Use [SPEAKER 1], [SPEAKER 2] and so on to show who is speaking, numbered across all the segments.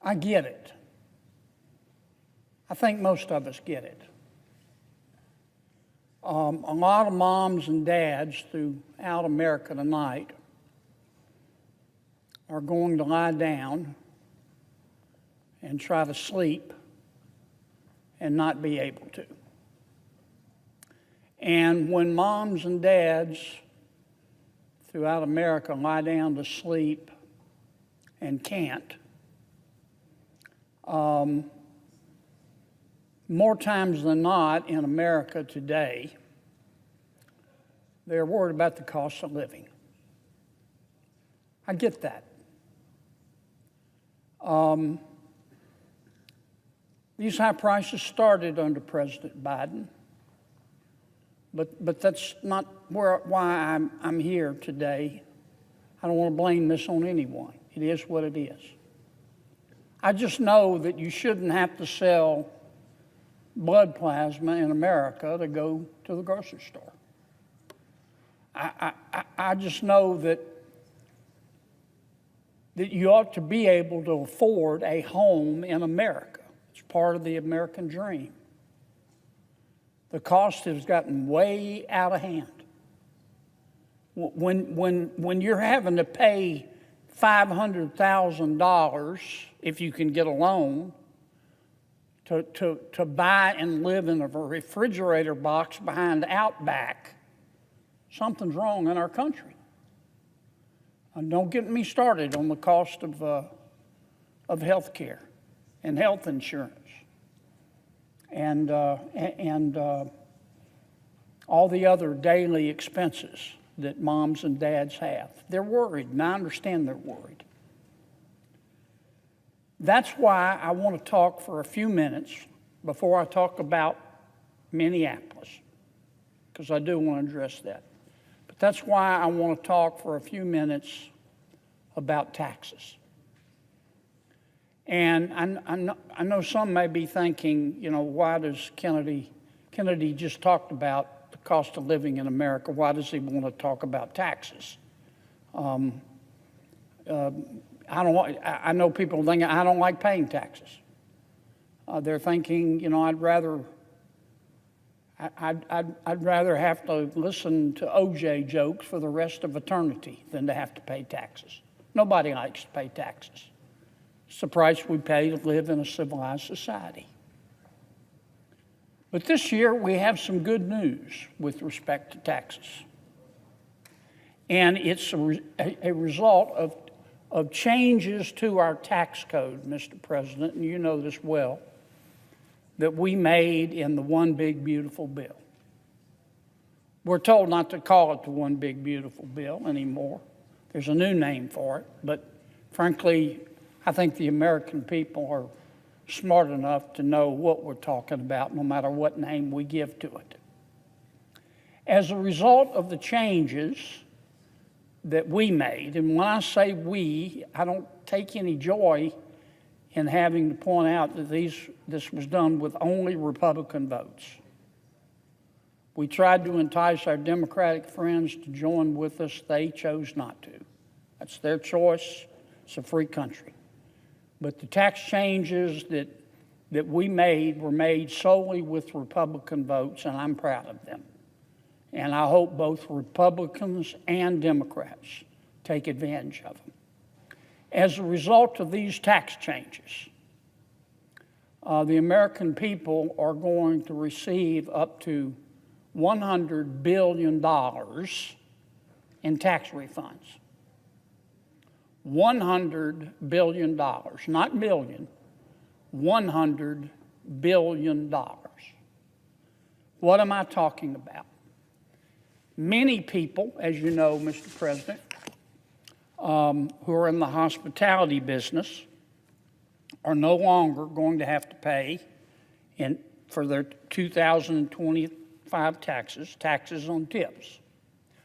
[SPEAKER 1] I get it. I think most of us get it. A lot of moms and dads throughout America tonight are going to lie down and try to sleep and not be able to. And when moms and dads throughout America lie down to sleep and can't, more times than not in America today, they're worried about the cost of living. I get that. These high prices started under President Biden, but that's not why I'm here today. I don't want to blame this on anyone. It is what it is. I just know that you shouldn't have to sell blood plasma in America to go to the grocery store. I just know that you ought to be able to afford a home in America. It's part of the American dream. The cost has gotten way out of hand. When you're having to pay $500,000 if you can get a loan to buy and live in a refrigerator box behind Outback, something's wrong in our country. And don't get me started on the cost of health care and health insurance and all the other daily expenses that moms and dads have. They're worried, and I understand they're worried. That's why I want to talk for a few minutes before I talk about Minneapolis, because I do want to address that. But that's why I want to talk for a few minutes about taxes. And I know some may be thinking, why does Kennedy just talked about the cost of living in America. Why does he want to talk about taxes? I know people think I don't like paying taxes. They're thinking, I'd rather have to listen to OJ jokes for the rest of eternity than to have to pay taxes. Nobody likes to pay taxes. It's the price we pay to live in a civilized society. But this year we have some good news with respect to taxes. And it's a result of changes to our tax code, Mr. President, and you know this well, that we made in the One Big Beautiful Bill. We're told not to call it the One Big Beautiful Bill anymore. There's a new name for it, but frankly, I think the American people are smart enough to know what we're talking about, no matter what name we give to it. As a result of the changes that we made, and when I say we, I don't take any joy in having to point out that this was done with only Republican votes. We tried to entice our Democratic friends to join with us. They chose not to. That's their choice. It's a free country. But the tax changes that we made were made solely with Republican votes, and I'm proud of them. And I hope both Republicans and Democrats take advantage of them. As a result of these tax changes, the American people are going to receive up to $100 billion in tax refunds. $100 billion, not million, $100 billion. What am I talking about? Many people, as you know, Mr. President, who are in the hospitality business are no longer going to have to pay for their 2025 taxes on tips.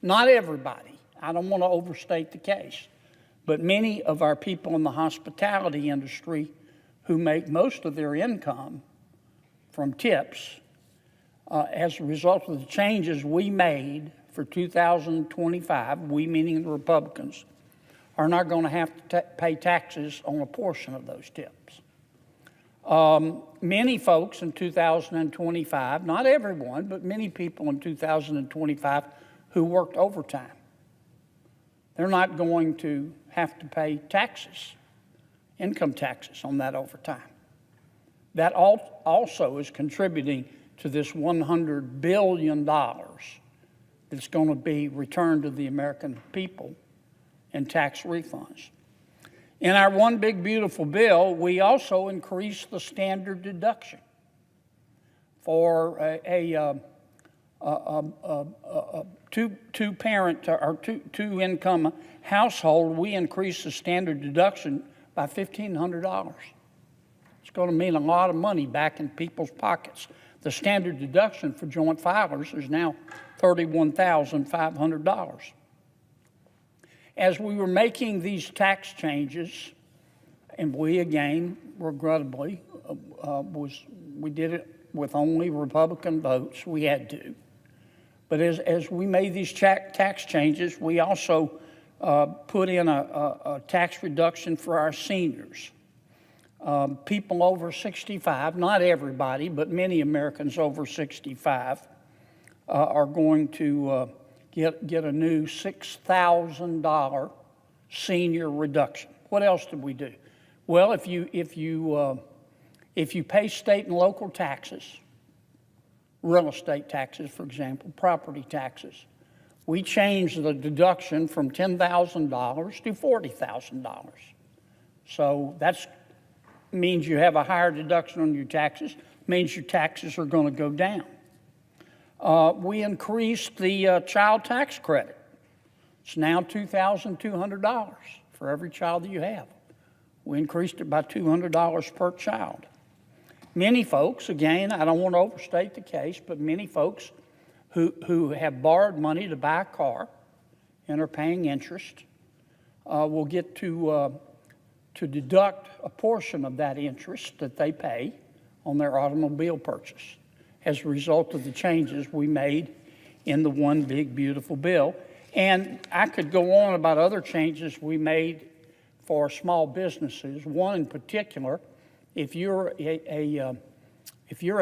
[SPEAKER 1] Not everybody. I don't want to overstate the case. But many of our people in the hospitality industry who make most of their income from tips, as a result of the changes we made for 2025, we meaning the Republicans, are not going to have to pay taxes on a portion of those tips. Many folks in 2025, not everyone, but many people in 2025 who worked overtime, they're not going to have to pay taxes, income taxes on that overtime. That also is contributing to this $100 billion that's going to be returned to the American people in tax refunds. In our One Big Beautiful Bill, we also increased the standard deduction for a two-parent or two-income household. We increased the standard deduction by $1,500. It's going to mean a lot of money back in people's pockets. The standard deduction for joint filers is now $31,500. As we were making these tax changes, and we again, regrettably, we did it with only Republican votes. We had to. But as we made these tax changes, we also put in a tax reduction for our seniors. People over 65, not everybody, but many Americans over 65 are going to get a new $6,000 senior reduction. What else did we do? Well, if you pay state and local taxes, real estate taxes, for example, property taxes, we changed the deduction from $10,000 to $40,000. So that means you have a higher deduction on your taxes, means your taxes are going to go down. We increased the child tax credit. It's now $2,200 for every child that you have. We increased it by $200 per child. Many folks, again, I don't want to overstate the case, but many folks who have borrowed money to buy a car and are paying interest will get to deduct a portion of that interest that they pay on their automobile purchase as a result of the changes we made in the One Big Beautiful Bill. And I could go on about other changes we made for small businesses. One in particular, if you're a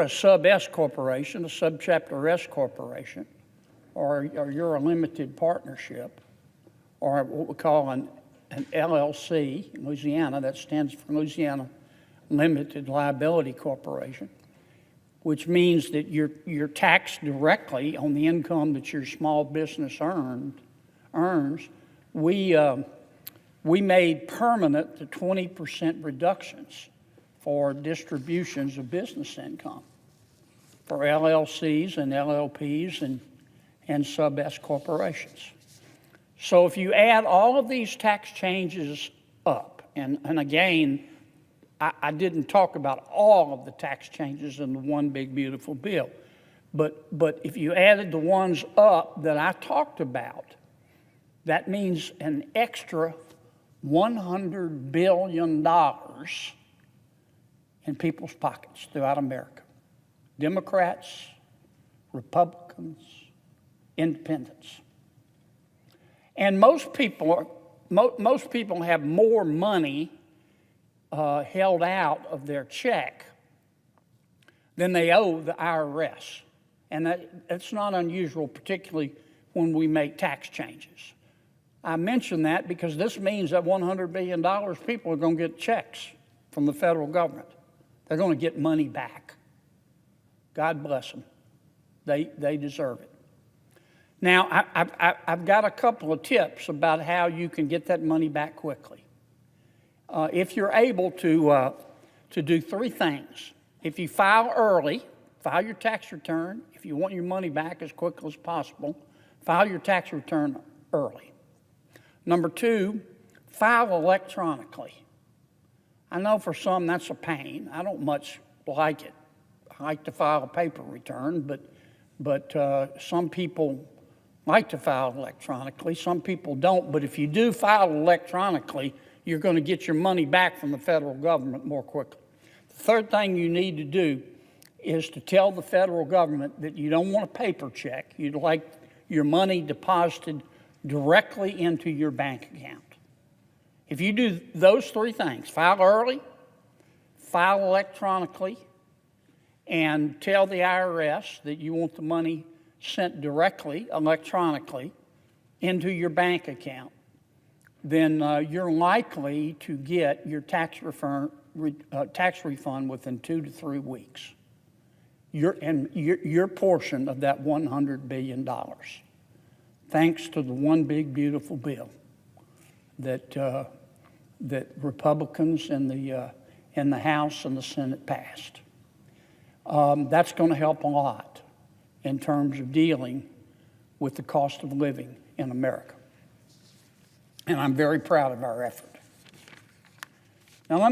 [SPEAKER 1] sub-S corporation, a subchapter S corporation, or you're a limited partnership, or what we call an LLC in Louisiana, that stands for Louisiana Limited Liability Corporation, which means that you're taxed directly on the income that your small business earns. We made permanent the 20% reductions for distributions of business income for LLCs and LLPs and sub-S corporations. So if you add all of these tax changes up, and again, I didn't talk about all of the tax changes in the One Big Beautiful Bill, but if you added the ones up that I talked about, that means an extra $100 billion in people's pockets throughout America. Democrats, Republicans, independents. And most people have more money held out of their check than they owe the IRS. And that's not unusual, particularly when we make tax changes. I mention that because this means that $100 billion, people are going to get checks from the federal government. They're going to get money back. God bless them. They deserve it. Now, I've got a couple of tips about how you can get that money back quickly. If you're able to do three things. If you file early, file your tax return. If you want your money back as quickly as possible, file your tax return early. Number two, file electronically. I know for some that's a pain. I don't much like it. I like to file a paper return, but some people like to file electronically. Some people don't. But if you do file electronically, you're going to get your money back from the federal government more quickly. The third thing you need to do is to tell the federal government that you don't want a paper check. You'd like your money deposited directly into your bank account. If you do those three things, file early, file electronically, and tell the IRS that you want the money sent directly, electronically, into your bank account, then you're likely to get your tax refund within 2 to 3 weeks. Your portion of that $100 billion, thanks to the one big beautiful bill that Republicans in the House and the Senate passed. That's going to help a lot in terms of dealing with the cost of living in America. And I'm very proud of our effort. Now let me